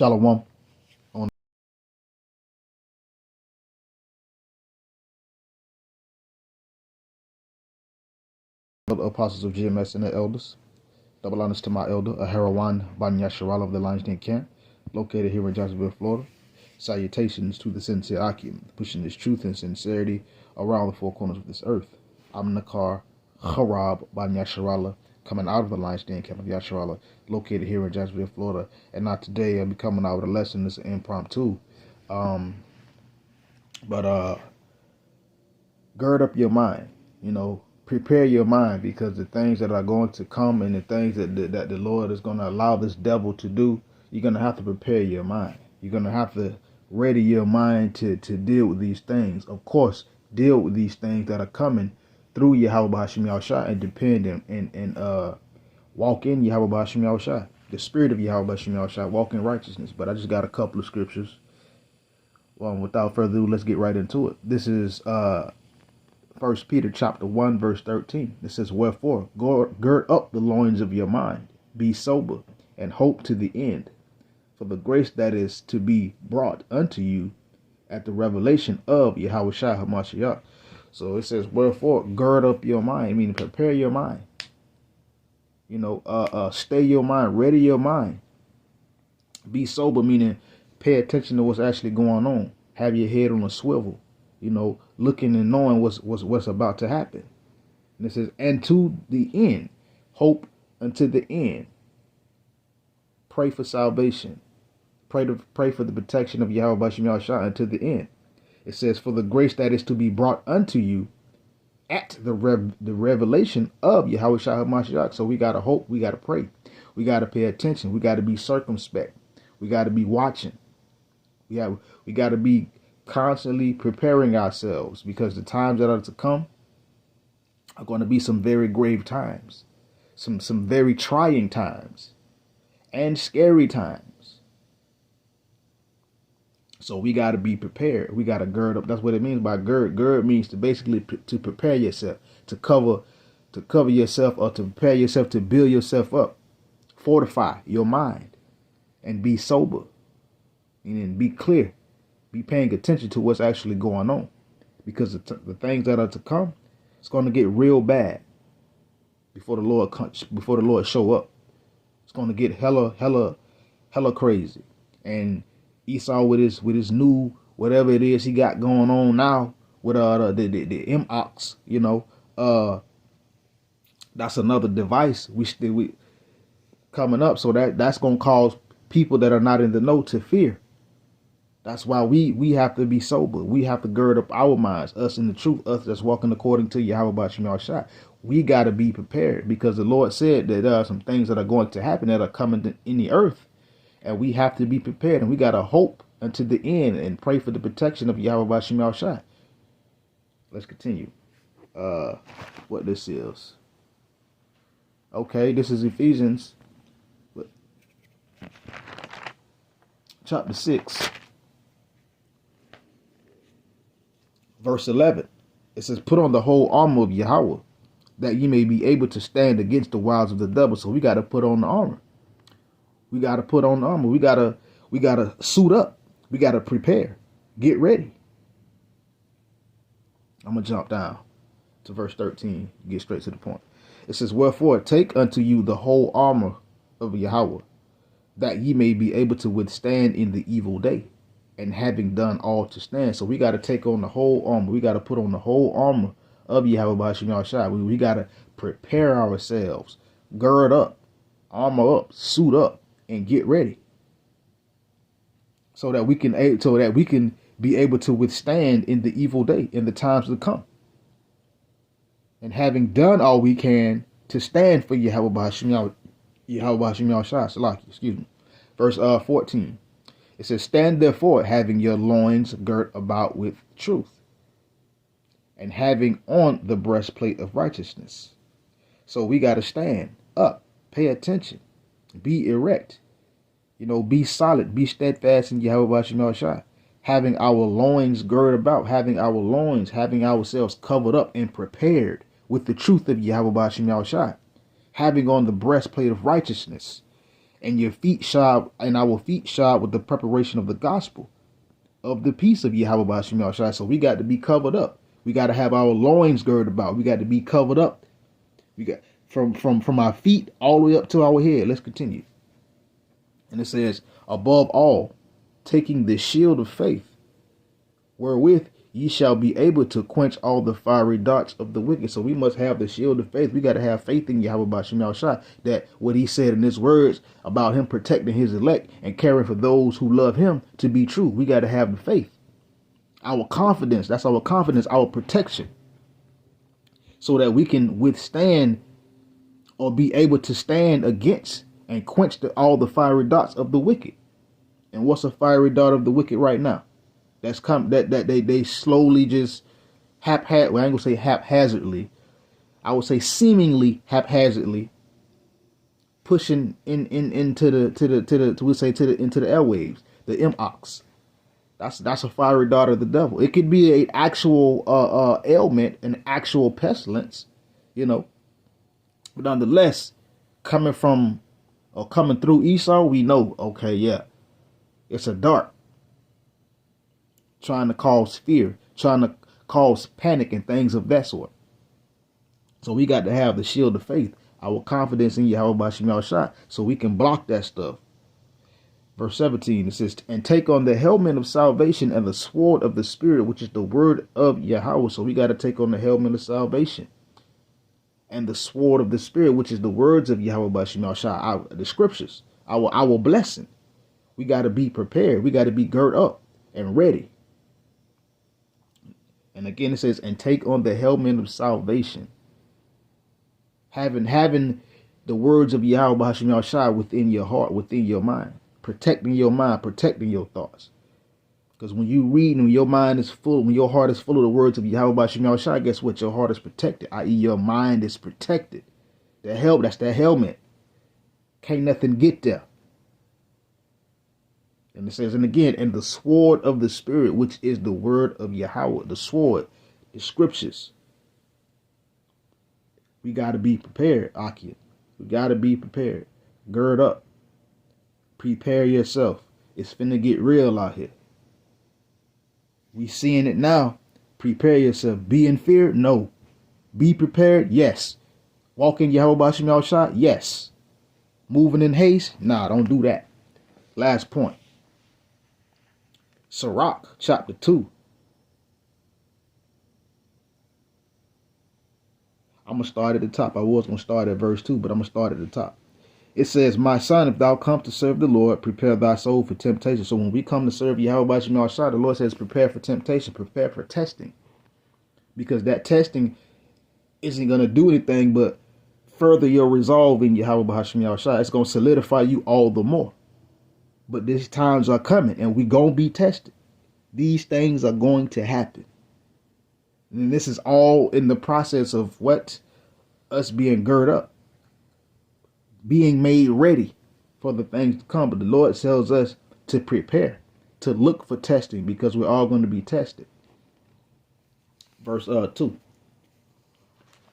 Shalom. On the apostles of GMS and the elders. Double honors to my elder, Aharawan Ban Yasharal of the Lions Den Camp, located here in Jacksonville, Florida. Salutations to the sincere Akim, pushing this truth and sincerity around the four corners of this earth. I'm Nakar Harab Ban Yasharala, coming out of the Lions Den Camp of Yasharala, located here in Jacksonville, Florida. And not today, I'll be coming out with a lesson. It's an impromptu. But gird up your mind, prepare your mind, because the things that are going to come and the things that the Lord is going to allow this devil to do, you're going to have to prepare your mind. You're going to have to ready your mind to deal with these things. Of course, deal with these things that are coming through Yahweh Hashem Yahushua and depend and walk in Yahweh Hashem Yahushua, the spirit of Yahweh Hashem Yahushua, walk in righteousness. But I just got a couple of scriptures. Without further ado, let's get right into it. This is 1 Peter chapter 1, verse 13. It says, "Wherefore, gird up the loins of your mind, be sober, and hope to the end, for the grace that is to be brought unto you at the revelation of Yahweh Shai HaMashiach." So it says, wherefore, gird up your mind, meaning prepare your mind. Stay your mind, ready your mind. Be sober, meaning pay attention to what's actually going on. Have your head on a swivel, looking and knowing what's about to happen. And it says, and to the end, hope unto the end. Pray for salvation. Pray for the protection of Yahweh Bashem Yahushua unto the end. It says, for the grace that is to be brought unto you at the revelation of Yahweh Shai HaMashiach. So we got to hope, we got to pray, we got to pay attention, we got to be circumspect, we got to be watching. We got to be constantly preparing ourselves, because the times that are to come are going to be some very grave times, some very trying times, and scary times. So we got to be prepared. We got to gird up. That's what it means by gird. Gird means to basically to prepare yourself, to cover yourself, or to prepare yourself, to build yourself up, fortify your mind, and be sober. And be clear, be paying attention to what's actually going on, because the things that are to come, it's going to get real bad before the Lord show up. It's going to get hella crazy. And Esau with his new whatever it is he got going on now with the M-Ox, that's another device we coming up. So that's going to cause people that are not in the know to fear. That's why we have to be sober. We have to gird up our minds, us in the truth, us that's walking according to Yahweh Bashem Yahushua. We got to be prepared, because the Lord said that there are some things that are going to happen that are coming in the earth, and we have to be prepared, and we got to hope until the end and pray for the protection of Yahweh Bashem Yahushua. Let's continue. What this is. Okay, this is Ephesians chapter 6. Verse 11, it says, put on the whole armor of Yahweh, that ye may be able to stand against the wiles of the devil. So we got to put on the armor. We got to put on the armor. We got to suit up. We got to prepare. Get ready. I'm going to jump down to verse 13, get straight to the point. It says, wherefore, take unto you the whole armor of Yahweh, that ye may be able to withstand in the evil day, and having done all to stand. So we got to take on the whole armor. We got to put on the whole armor of Yahweh Hashem Yahushua. We got to prepare ourselves, gird up, armor up, suit up, and get ready, so that we can be able to withstand in the evil day, in the times to come. And having done all we can to stand for Yahweh Hashem Yahushua. Excuse me. Verse 14. It says, stand therefore, having your loins girt about with truth, and having on the breastplate of righteousness. So we got to stand up, pay attention, be erect, be solid, be steadfast in Yahweh Bashem Yahushua. Having our loins girt about, having ourselves covered up and prepared with the truth of Yahweh Bashem Yahushua. Having on the breastplate of righteousness, and your feet shod, and our feet shod with the preparation of the gospel of the peace of Yahweh Bashim Yahushua. So we got to be covered up. We got to have our loins girded about. We got to be covered up. We got from our feet all the way up to our head. Let's continue. And it says, above all, taking the shield of faith, wherewith ye shall be able to quench all the fiery darts of the wicked. So we must have the shield of faith. We got to have faith in Yahweh Bashim Yahushua, that what he said in his words about him protecting his elect and caring for those who love him to be true. We got to have the faith. Our confidence, that's our confidence, our protection, so that we can withstand or be able to stand against and quench all the fiery darts of the wicked. And what's a fiery dart of the wicked right now? That's they slowly just well, I ain't gonna say haphazardly, I would say seemingly haphazardly pushing into the airwaves, the MOX. That's a fiery dart of the devil. It could be an actual ailment, an actual pestilence, but nonetheless, coming through Esau, we know, okay, yeah, it's a dart trying to cause fear, trying to cause panic and things of that sort. So we got to have the shield of faith, our confidence in Yahweh Bashim Yahushua, so we can block that stuff. Verse 17, it says, and take on the helmet of salvation and the sword of the Spirit, which is the word of Yahweh. So we got to take on the helmet of salvation and the sword of the Spirit, which is the words of Yahweh Bashim Yahushua, the scriptures, our blessing. We got to be prepared. We got to be girt up and ready. And again, it says, and take on the helmet of salvation. Having the words of Yahweh Bashim Yahushua within your heart, within your mind. Protecting your mind, protecting your thoughts. Because when you read and when your mind is full, when your heart is full of the words of Yahweh Bashim Yahushua, guess what? Your heart is protected, i.e. your mind is protected. That's that helmet. Can't nothing get there. And it says, and again, and the sword of the Spirit, which is the word of Yahweh, the sword, the scriptures. We got to be prepared, Akia. We got to be prepared. Gird up. Prepare yourself. It's finna get real out here. We seeing it now. Prepare yourself. Be in fear? No. Be prepared? Yes. Walk in Yahweh Bashim Yahushua? Yes. Moving in haste? Nah, don't do that. Last point. Sirach, chapter 2. I'm going to start at the top. I was going to start at verse 2, but I'm going to start at the top. It says, my son, if thou come to serve the Lord, prepare thy soul for temptation. So when we come to serve Yahweh Bashim Yahushua, the Lord says, prepare for temptation, prepare for testing. Because that testing isn't going to do anything but further your resolve in Yahweh Bashim Yahushua. It's going to solidify you all the more. But these times are coming and we going to be tested. These things are going to happen. And this is all in the process of what? Us being girded up. Being made ready for the things to come. But the Lord tells us to prepare, to look for testing, because we're all going to be tested. Verse 2.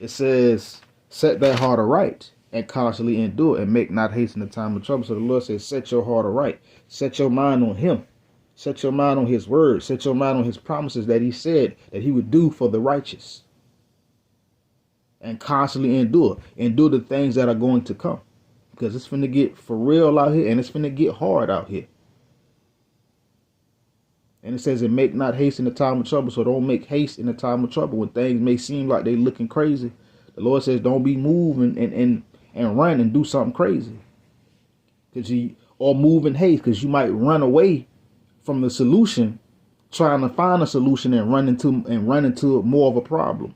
It says, set thy heart aright and constantly endure and make not haste in the time of trouble. So the Lord says, set your heart aright. Set your mind on him. Set your mind on his word. Set your mind on his promises that he said that he would do for the righteous. And constantly endure. Endure the things that are going to come. Because it's finna get for real out here and it's finna get hard out here. And it says, and make not haste in the time of trouble. So don't make haste in the time of trouble. When things may seem like they're looking crazy, the Lord says, don't be moving and run and do something crazy. Or move in haste, because you might run away from the solution, trying to find a solution and run into more of a problem.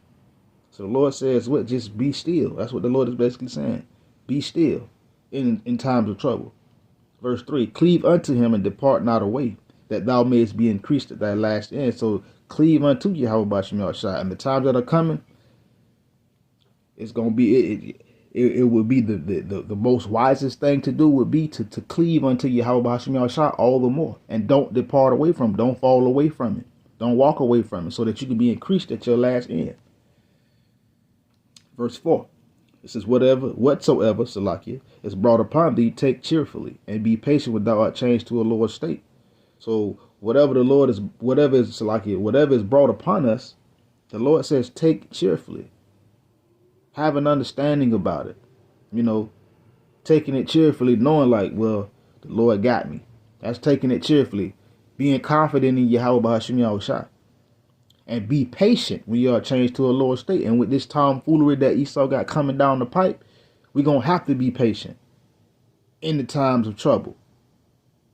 So the Lord says, what? Just be still. That's what the Lord is basically saying. Be still in times of trouble. Verse 3, cleave unto him and depart not away, that thou mayest be increased at thy last end. So cleave unto Yahweh Bashim Yahushua. And the times that are coming, it's going to be, it would be the most wisest thing to do would be to cleave unto Yahweh Bashim Yahushua all the more. And don't depart away from it. Don't fall away from it. Don't walk away from it, so that you can be increased at your last end. Verse 4. It says, whatsoever, Salakia, is brought upon thee, take cheerfully, and be patient when thou art changed to a lower state. So whatever is brought upon us, the Lord says, take cheerfully. Have an understanding about it. You know, taking it cheerfully, knowing like, well, the Lord got me. That's taking it cheerfully. Being confident in Yahweh B'Hashem Yahushua. And be patient when you are changed to a lower state. And with this tomfoolery that Esau got coming down the pipe, we're going to have to be patient in the times of trouble.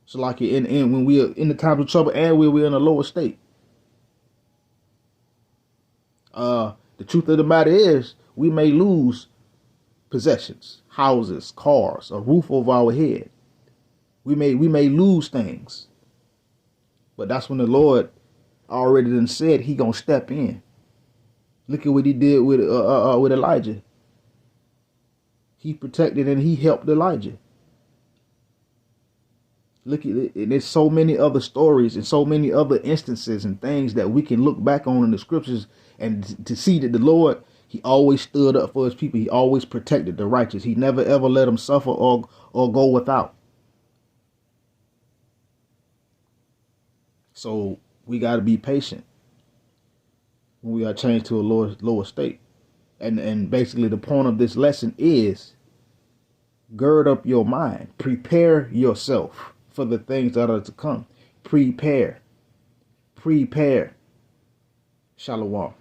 So like when we are in the times of trouble and when we're in a lower state. The truth of the matter is, we may lose possessions, houses, cars, a roof over our head. We may lose things. But that's when the Lord already done said he gonna step in. Look at what he did with Elijah. He protected and he helped Elijah. Look at it. And there's so many other stories and so many other instances and things that we can look back on in the scriptures and to see that the Lord, he always stood up for his people. He always protected the righteous. He never ever let them suffer or go without. So we got to be patient when we are changed to a lower state. And basically the point of this lesson is gird up your mind. Prepare yourself for the things that are to come. Prepare. Shalom.